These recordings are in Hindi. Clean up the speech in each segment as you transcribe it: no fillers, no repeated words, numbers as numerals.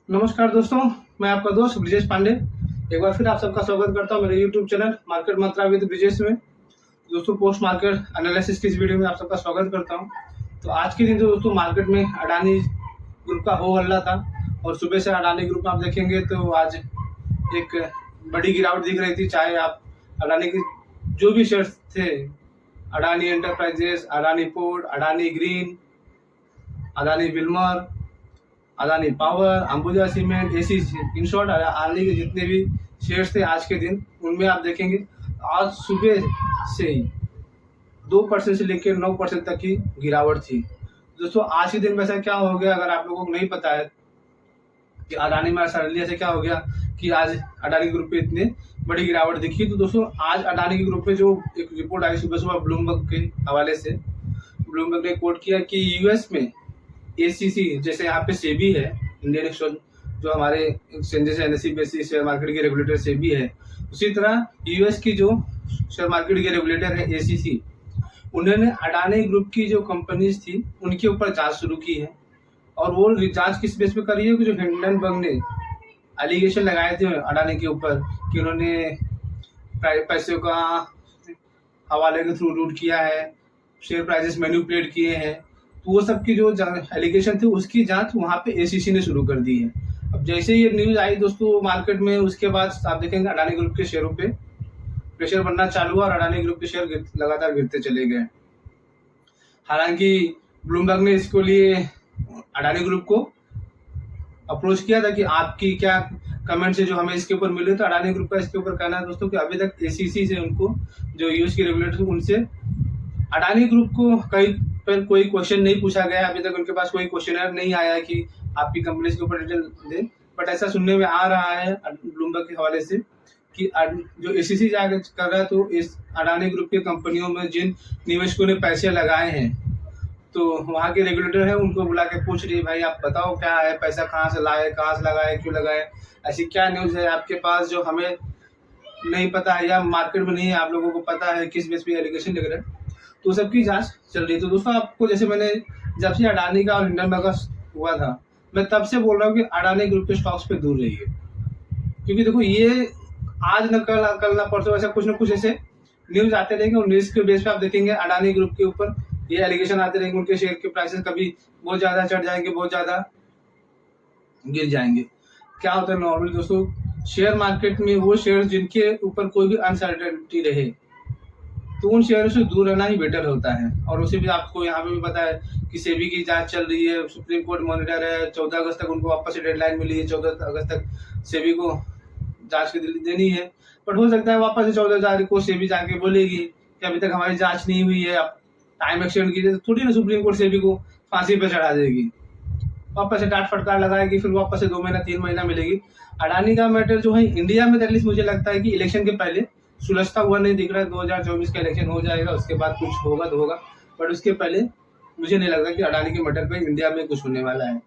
नमस्कार दोस्तों, मैं आपका दोस्त ब्रिजेश पांडे एक बार फिर आप सबका स्वागत करता हूं मेरे YouTube channel market Mantra with Brijesh में। दोस्तों, पोस्ट मार्केट एनालिसिस की इस वीडियो में आप सबका स्वागत करता हूं। तो आज के दिन जो दोस्तों मार्केट में अडानी ग्रुप का हो हल्ला था और सुबह से अडानी ग्रुप में आप देखेंगे तो आज एक बड़ी गिरावट दिख रही थी। चाहे आप अडानी के जो भी शेयर्स थे, Adani enterprises, Adani port, Adani green, Adani Wilmer, Adani power, Ambuja cement, ACC, in short Adani के जितने भी शेयर्स थे आज के दिन, उनमें आप देखेंगे आज सुबह से ही 2% से लेकर 9% तक की गिरावट थी। दोस्तों, आज के दिन में ऐसा क्या हो गया, अगर आप लोगों को नहीं पता है कि अडानी में सडनली ऐसे क्या हो गया कि आज अडानी ग्रुप पे इतने बड़ी गिरावट दिखी। तो दोस्तों, आज अडानी के ग्रुप पे जो एक रिपोर्ट आई सुबह सुबह ब्लूमबर्ग के हवाले से, ब्लूमबर्ग ने कोट किया कि यूएस में एसीसी, जैसे यहाँ पे सेबी है, इंडियन एक्सचेंज जो हमारे एक्सचेंजेस है, एनएसई बेसिस शेयर मार्केट के रेगुलेटर सेबी है, उसी तरह यूएस की जो शेयर मार्केट के रेगुलेटर है एसीसी, उन्होंने अडानी ग्रुप की जो कंपनीज थी उनके ऊपर जांच शुरू की है। और वो जांच किस बेस पे करी है कि जो हिंडनबर्ग ने एलिगेशन लगाए थे अडानी के ऊपर कि उन्होंने पैसे का हवाले के थ्रू लूट किया है, शेयर प्राइसेस मैनिपुलेट किए हैं, तो वो सब की जो एलिगेशन थे उसकी जांच वहाँ पे एसीसी ने शुरू कर दी है। अब जैसे ये न्यूज आई दोस्तों मार्केट में, उसके बाद आप देखेंगे अडानी ग्रुप के शेयरों पे प्रेशर बनना चालू हुआ और अडानी ग्रुप के शेयर लगातार गिरते चले गए। हालांकि ब्लूमबर्ग ने इसको लिए अडानी ग्रुप को अप्रोच किया था कि आपकी क्या कमेंट से जो हमें इसके ऊपर मिले। तो अडानी ग्रुप का इसके ऊपर कहना है दोस्तों कि अभी तक एसीसी से उनको, जो यूएस की रेगुलेटर, उनसे अडानी ग्रुप को कहीं पर कोई क्वेश्चन नहीं पूछा गया। अभी तक उनके पास कोई क्वेश्चनर नहीं आया कि आपकी कंपनी के ऊपर डिटेल दें। बट ऐसा सुनने में आ रहा है ब्लूमबर्ग के हवाले से कि जो एसीसी जाकर कर रहा है, तो इस अडानी ग्रुप की कंपनियों में जिन निवेशकों ने पैसे लगाए हैं, तो वहाँ के रेगुलेटर है उनको बुला के पूछ रही है, भाई आप बताओ क्या है, पैसा कहाँ से लाए, कहाँ से लगाए, क्यों लगाए, ऐसी क्या न्यूज़ है आपके पास जो हमें नहीं पता है या मार्केट में नहीं है, आप लोगों को पता है, किस बेस पे एलिगेशन लग रहा है। तो सबकी जांच चल रही है। तो दोस्तों, आपको जैसे मैंने जब से अडानी का और हिंडनबर्ग का हुआ था, मैं तब से बोल रहा हूँ कि अडानी ग्रुप के स्टॉक्स पे दूर रहिए, क्योंकि देखो ये आज न कल न परसों ऐसा कुछ न कुछ ऐसे न्यूज आते रहेंगे और न्यूज के बेस पे आप देखेंगे अडानी ग्रुप के ऊपर ये एलिगेशन आते रहेंगे। उनके शेयर के प्राइसेस कभी बहुत ज्यादा चढ़ जाएंगे, बहुत ज्यादा गिर जाएंगे। क्या होता है नॉर्मली दोस्तों, शेयर मार्केट में वो शेयर जिनके ऊपर कोई भी अनसर्टेनिटी रहे, तो उन शेयरों से दूर रहना ही बेटर होता है। और उसे भी आपको यहाँ पे भी पता है कि सेबी की जांच चल रही है, सुप्रीम कोर्ट मॉनिटर है, 14 अगस्त तक उनको वापस से डेडलाइन मिली है, 14 अगस्त तक सेबी को जांच की देनी है। बट हो सकता है वापस से 14 तारीख को सेबी जाके बोलेगी कि अभी तक हमारी जांच नहीं हुई है, आप टाइम एक्सटेंड कीजिए, तो थोड़ी ना सुप्रीम कोर्ट सेबी को फांसी पे चढ़ा देगी, वापस से डांट फटकार लगाएगी, फिर वापस से 2 महीना 3 महीना मिलेगी। अडानी का मैटर जो है इंडिया में एटलीस्ट मुझे लगता है कि इलेक्शन के पहले सुलझता हुआ नहीं दिख रहा है। 2024 का इलेक्शन हो जाएगा, उसके बाद कुछ होगा तो होगा, बट उसके पहले मुझे नहीं लगता कि अडानी के मैटर पे इंडिया में कुछ होने वाला है।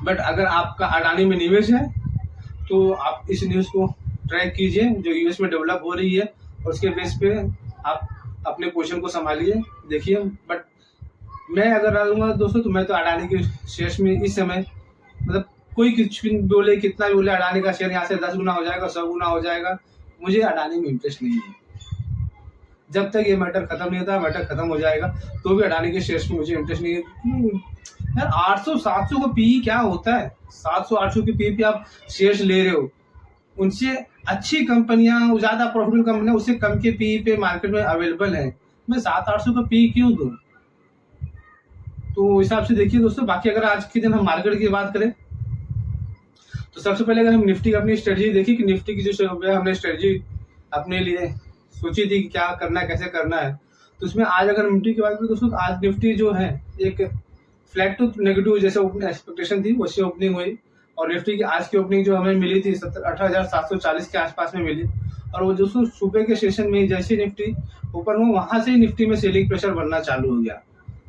बट अगर आपका अडानी में निवेश है तो आप इस न्यूज़ को ट्रैक कीजिए जो यूएस में डेवलप हो रही है, और उसके बेस पे आप अपने पोजीशन को संभालिए, देखिए। बट मैं अगर रहूँगा दोस्तों, तो मैं तो अडानी के शेयर्स में इस समय, मतलब कोई कुछ भी बोले, कितना भी बोले, अडानी का शेयर यहाँ से 10 गुना हो जाएगा, 100 गुना हो जाएगा, मुझे अडानी में इंटरेस्ट नहीं है। जब तक ये मैटर खत्म नहीं होता, मैटर खत्म हो जाएगा, तो भी अडानी के शेयर्स में मुझे इंटरेस्ट नहीं है। यार 800-700 का पी क्या होता है, 700-800 की पी पे आप शेयर्स ले रहे हो, उनसे अच्छी कंपनियां, ज्यादा प्रॉफिटेबल कंपनियां उससे कम के पी पे मार्केट में अवेलेबल है, मैं 700-800 का पी क्यों दूं? तो हिसाब से देखिए दोस्तों। बाकी अगर आज के दिन हम मार्केट की बात करें, तो सबसे पहले अगर हम निफ्टी की अपनी स्ट्रेटजी देखी कि निफ्टी की जो हमने स्ट्रेटजी अपने लिए सोची थी कि क्या करना है, कैसे करना है, तो उसमें आज अगर निफ्टी की बात करें दोस्तों, तो आज निफ्टी जो है एक फ्लैट टू नेगेटिव जैसे एक्सपेक्टेशन थी वैसे ओपनिंग हुई, और निफ्टी की आज की ओपनिंग जो हमें मिली थी 18,740 के आसपास में मिली। और वो दोस्तों सुबह के सेशन में जैसे निफ्टी ऊपर हुआ, वहां से ही निफ्टी में सेलिंग प्रेशर बनना चालू हो गया।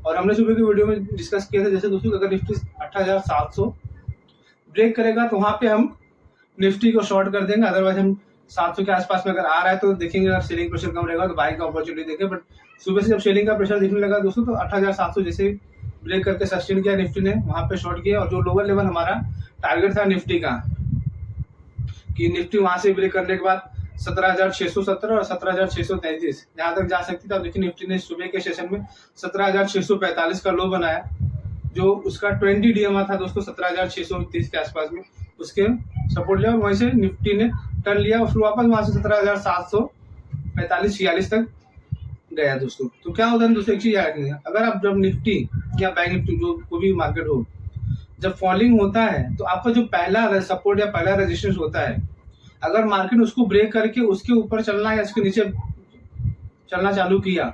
और हमने सुबह की वीडियो में डिस्कस किया था जैसे दोस्तों, अगर निफ्टी 18,700 ब्रेक करेगा तो वहां पे हम निफ्टी को शॉर्ट कर देंगे, अदरवाइज हम 700 के आसपास में अगर आ रहा है तो देखेंगे, अगर सेलिंग प्रेशर कम रहेगा तो बाइंग का अपॉर्चुनिटी देखेंगे। बट सुबह से जब सेलिंग का प्रेशर दिखने लगा दोस्तों, तो 8,700 जैसे ब्रेक करके सस्टेन किया निफ्टी ने, वहां पे शॉर्ट किया। और जो लोअर लेवल हमारा टारगेट था निफ्टी का, कि निफ्टी वहां से ब्रेक करने के बाद 17,617 और 17,633 जहां तक जा सकती था। देखिए निफ्टी ने सुबह के सेशन में 17,645 का लो बनाया, जो उसका 20 डीएमआ था दोस्तों 17,630 के आसपास में, उसके सपोर्ट लिया और वहीं से निफ्टी ने टर्न लिया और फिर वापस वहां से 17,745-46 तक गया दोस्तों। तो क्या होता है दोस्तों, एक चीज याद रखनी है, अगर आप जब निफ्टी या बैंक निफ्टी जो कोई भी मार्केट हो, जब फॉलिंग होता है तो आपका जो पहला सपोर्ट या पहला रेजिस्टेंस होता है, अगर मार्केट उसको ब्रेक करके उसके ऊपर चलना या उसके नीचे चलना चालू किया,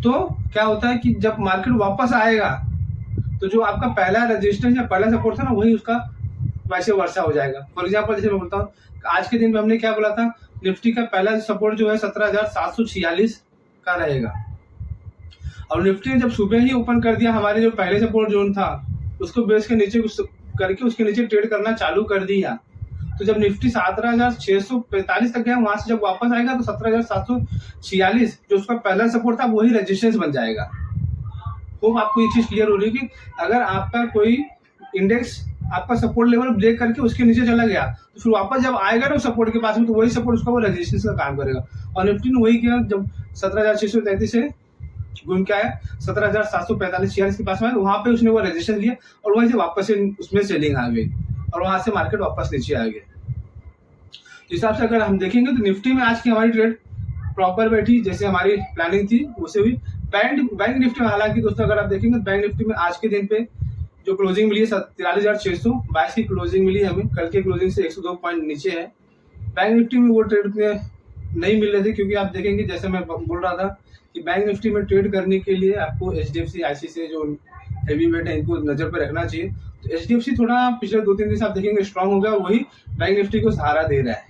तो क्या होता है कि जब मार्केट वापस आएगा तो जो आपका पहला रेजिस्टेंस या पहला सपोर्ट था ना, वही उसका वैसे वर्षा हो जाएगा। फॉर एग्जाम्पल जैसे मैं बोलता हूँ, आज के दिन में हमने क्या बोला था, निफ्टी का पहला सपोर्ट जो है 17,746 का रहेगा, और निफ्टी ने जब सुबह ही ओपन कर दिया, हमारे जो पहले सपोर्ट जोन था उसको बेस के नीचे करके उसके नीचे ट्रेड करना चालू कर दिया, तो जब निफ्टी 17,645 तक गया, वहां से जब वापस आएगा तो 17,746 जो उसका पहला सपोर्ट था वही रेजिस्टेंस बन जाएगा। होप आपको ये चीज क्लियर हो रही है कि अगर आपका कोई इंडेक्स आपका सपोर्ट लेवल ब्रेक करके उसके नीचे चला गया, तो फिर वापस जब आएगा ना सपोर्ट के पास में, तो वही सपोर्ट उसका वो रेजिस्टेंस का काम करेगा। और निफ्टी ने वही किया, जब 17,633 से घूम के आया 17,745-46 के पास में, वहां पे उसने वो रेजिस्टेंस लिया और वहीं से वापस से उसमें सेलिंग आ गई और वहां से मार्केट वापस नीचे आ गया। इस हिसाब से अगर हम देखेंगे तो निफ्टी में आज की हमारी ट्रेड प्रॉपर बैठी, जैसे हमारी प्लानिंग थी वैसे भी। बैंक निफ्टी में हालांकि दोस्तों अगर आप देखेंगे तो बैंक निफ्टी में आज के दिन पे जो क्लोजिंग मिली है 43,622 की क्लोजिंग मिली हमें, कल के क्लोजिंग से 102 पॉइंट नीचे है। बैंक निफ्टी में वो ट्रेड में नहीं मिल रहे थे, क्योंकि आप देखेंगे जैसे मैं बोल रहा था कि बैंक निफ्टी में ट्रेड करने के लिए आपको HDFC ICICI जो हेवी वेट है इनको नजर पर रखना चाहिए। तो HDFC थोड़ा पिछले 2-3 दिन से आप देखेंगे स्ट्रांग हो गया और वही बैंक निफ्टी को सहारा दे रहा है,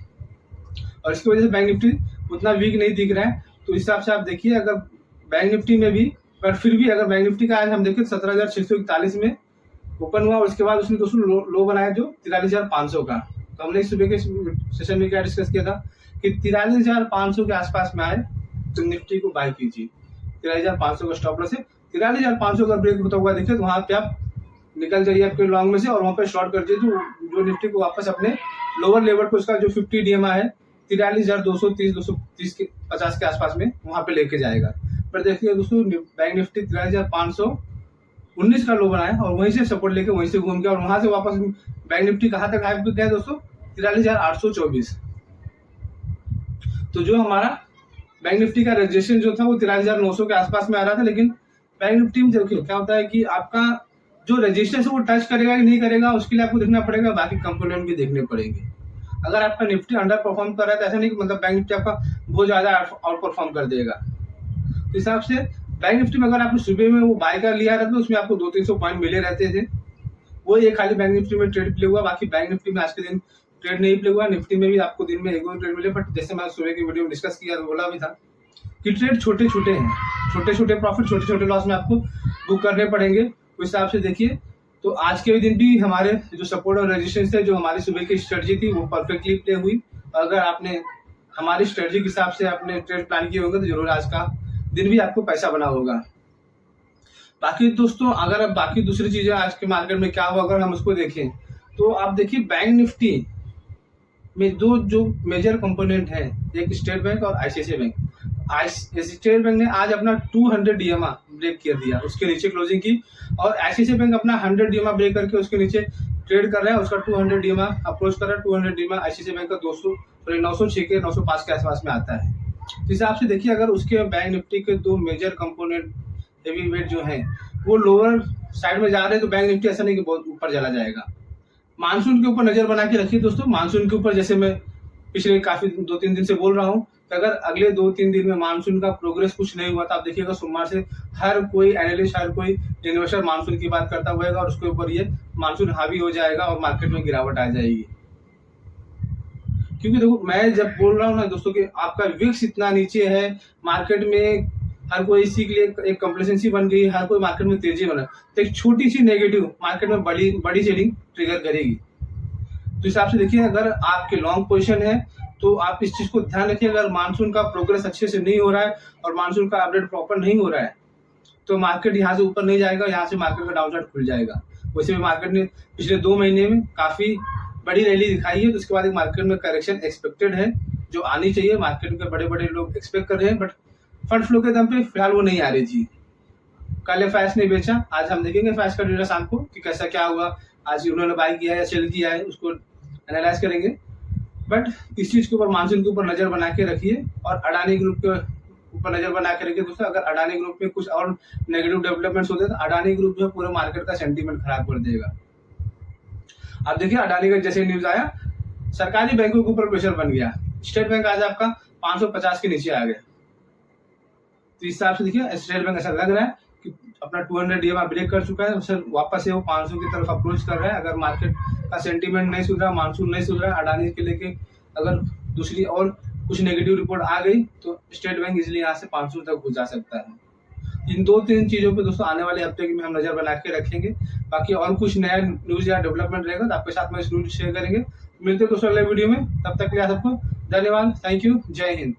और इसकी वजह से बैंक निफ्टी उतना वीक नहीं दिख रहा है। तो इस हिसाब से आप देखिए, अगर बैंक निफ्टी में भी, पर फिर भी अगर बैंक निफ्टी का आज हम देखें 17,641 में ओपन हुआ और उसके बाद उसने दोस्तों लो बनाया जो 43,500 का। तो हमने सुबह के सेशन में क्या डिस्कस किया था कि 43,500 के आसपास में आए तो निफ्टी को बाय कीजिए। 43,500 का स्टॉप लॉस है, 43,500 का ब्रेक होता हुआ देखिए तो वहां पे आप निकल जाइए आपके लॉन्ग में से और वहां पे शॉर्ट कर दीजिए, जो निफ्टी को वापस अपने लोअर लेवल को उसका जो 50 DMA है 43,230-230 के 50 के आसपास में वहां पे लेके जाएगा। पर देखिए दोस्तों बैंक निफ्टी 43,519 का लो बनाया और वहीं से सपोर्ट लेके वहीं से घूम गया और वहां से वापस बैंक निफ्टी कहां तक हाई गया दोस्तों, 43,824। तो जो हमारा बैंक निफ्टी का रजिस्ट्रेशन जो था वो 43,900 के आसपास में आ रहा था, लेकिन बैंक निफ्टी में देखिए क्या होता है कि आपका जो रजिस्ट्रेशन है वो टच करेगा कि नहीं करेगा, उसके लिए आपको देखना पड़ेगा, बाकी कंपोनेंट भी देखने पड़ेंगे। अगर आपका निफ्टी अंडर परफॉर्म कर रहा है तो ऐसा नहीं कि मतलब बैंक निफ्टी आपका बहुत ज्यादा आउट परफॉर्म कर देगा। तो हिसाब से बैंक निफ्टी में अगर आपने सुबह में वो बाय कर लिया रहता तो उसमें आपको 200-300 पॉइंट मिले रहते थे, वो एक खाली बैंक निफ्टी में ट्रेड प्ले हुआ, बाकी बैंक निफ्टी में आज के दिन ट्रेड नहीं प्ले हुआ। निफ्टी में भी आपको दिन में एक दो ट्रेड मिले, बट जैसे मैं सुबह की वीडियो में डिस्कस किया बोला भी था कि ट्रेड छोटे छोटे हैं, छोटे छोटे प्रॉफिट छोटे छोटे लॉस में आपको बुक करने पड़ेंगे। उस हिसाब से देखिए तो आज के दिन भी हमारे जो सपोर्ट और रेजिस्टेंस है, जो हमारी सुबह की स्ट्रेटजी थी वो परफेक्टली प्ले हुई। अगर आपने हमारी स्ट्रेटजी के हिसाब से आपने ट्रेड प्लान किए होंगे तो जरूर आज का दिन भी आपको पैसा बना होगा। बाकी दोस्तों अगर अब बाकी दूसरी चीजें आज के मार्केट में क्या हुआ अगर हम उसको देखें तो आप देखिए बैंक निफ्टी में दो जो मेजर कंपोनेंट है, एक स्टेट बैंक और ICICI बैंक। स्टेट बैंक ने आज अपना 200 DMA ब्रेक कर दिया, उसके नीचे क्लोजिंग की, और ICICI बैंक अपना 100 DMA ब्रेक करके उसके नीचे ट्रेड कर रहा है, उसका 200 DMA अप्रोच कर रहा है। 200 DMA ICICI बैंक का 906 के 905 के आसपास में आता है। इस हिसाब से देखिए अगर उसके बैंक निफ्टी के दो मेजर कंपोनेंट हेवी वेट जो है वो लोअर साइड में जा रहे हैं, तो बैंक निफ्टी ऐसा नहीं कि बहुत ऊपर चला जाएगा। मानसून के ऊपर नजर बना के रखिए दोस्तों, मानसून के ऊपर जैसे मैं पिछले काफी 2-3 दिन से बोल रहा हूँ कि अगर अगले 2-3 दिन में मानसून का प्रोग्रेस कुछ नहीं हुआ तो आप देखिएगा सोमवार से हर कोई एनालिस्ट हर कोई इन्वेस्टर मानसून की बात करता हुआ और उसके ऊपर ये मानसून हावी हो जाएगा और मार्केट में गिरावट आ जाएगी। क्योंकि देखो मैं जब बोल रहा हूँ ना दोस्तों कि आपका विक्स इतना नीचे है, मार्केट में हर कोई इसी के लिए एक कंप्लेसेंसी बन गई, हर कोई मार्केट में तेजी बना, तो एक छोटी सी नेगेटिव मार्केट में बड़ी सेलिंग ट्रिगर करेगी। तो हिसाब से देखिए अगर आपके लॉन्ग पोजीशन है तो आप इस चीज को ध्यान रखिए, अगर मानसून का प्रोग्रेस अच्छे से नहीं हो रहा है और मानसून का अपडेट प्रॉपर नहीं हो रहा है तो मार्केट यहाँ से ऊपर नहीं जाएगा, यहाँ से मार्केट का डाउन साइड खुल जाएगा। वैसे भी मार्केट ने पिछले 2 महीने में काफी बड़ी रैली दिखाई है, तो उसके बाद एक मार्केट में करेक्शन एक्सपेक्टेड है जो आनी चाहिए। मार्केट के बड़े बड़े लोग एक्सपेक्ट कर रहे हैं, बट फंड फ्लो के दम पे फिलहाल वो नहीं आ रही थी। कल फैश ने बेचा, आज हम देखेंगे फैश का डेटा शाम को कि कैसा क्या हुआ, आज उन्होंने बाई किया है या सेल किया है, उसको एनालाइज करेंगे। बट इस चीज के ऊपर, मानसून के ऊपर नजर बना के रखिए और अडानी ग्रुप के ऊपर नजर बना के रखिए दोस्तों। अगर अडानी ग्रुप में कुछ और नेगेटिव डेवलपमेंट्स होते हैं तो अडानी ग्रुप जो है पूरे मार्केट का सेंटीमेंट खराब कर देगा। आप देखिए अडानी का जैसे न्यूज आया, सरकारी बैंकों के ऊपर प्रेशर बन गया। स्टेट बैंक आज आपका 550 के नीचे आ गया। तो इस हिसाब से देखिए स्टेट बैंक ऐसा लग रहा है कि अपना 200 EMA ब्रेक कर चुका है, उसे वापस से वो 500 की तरफ अप्रोच कर रहा है। अगर मार्केट का सेंटीमेंट नहीं सुधरा, मानसून नहीं सुधरा, अडानी के लेके अगर दूसरी और कुछ नेगेटिव रिपोर्ट आ गई तो स्टेट बैंक इजिली यहाँ से 500 तक घुस जा सकता है। इन 2-3 चीजों पे दोस्तों आने वाले हफ्ते में हम नजर बना के रखेंगे। बाकी और कुछ नया न्यूज या डेवलपमेंट रहेगा तो आपके साथ में इस न्यूज शेयर करेंगे। मिलते हैं दोस्तों अगले वीडियो में, तब तक के लिए सबको धन्यवाद, थैंक यू, जय हिंद।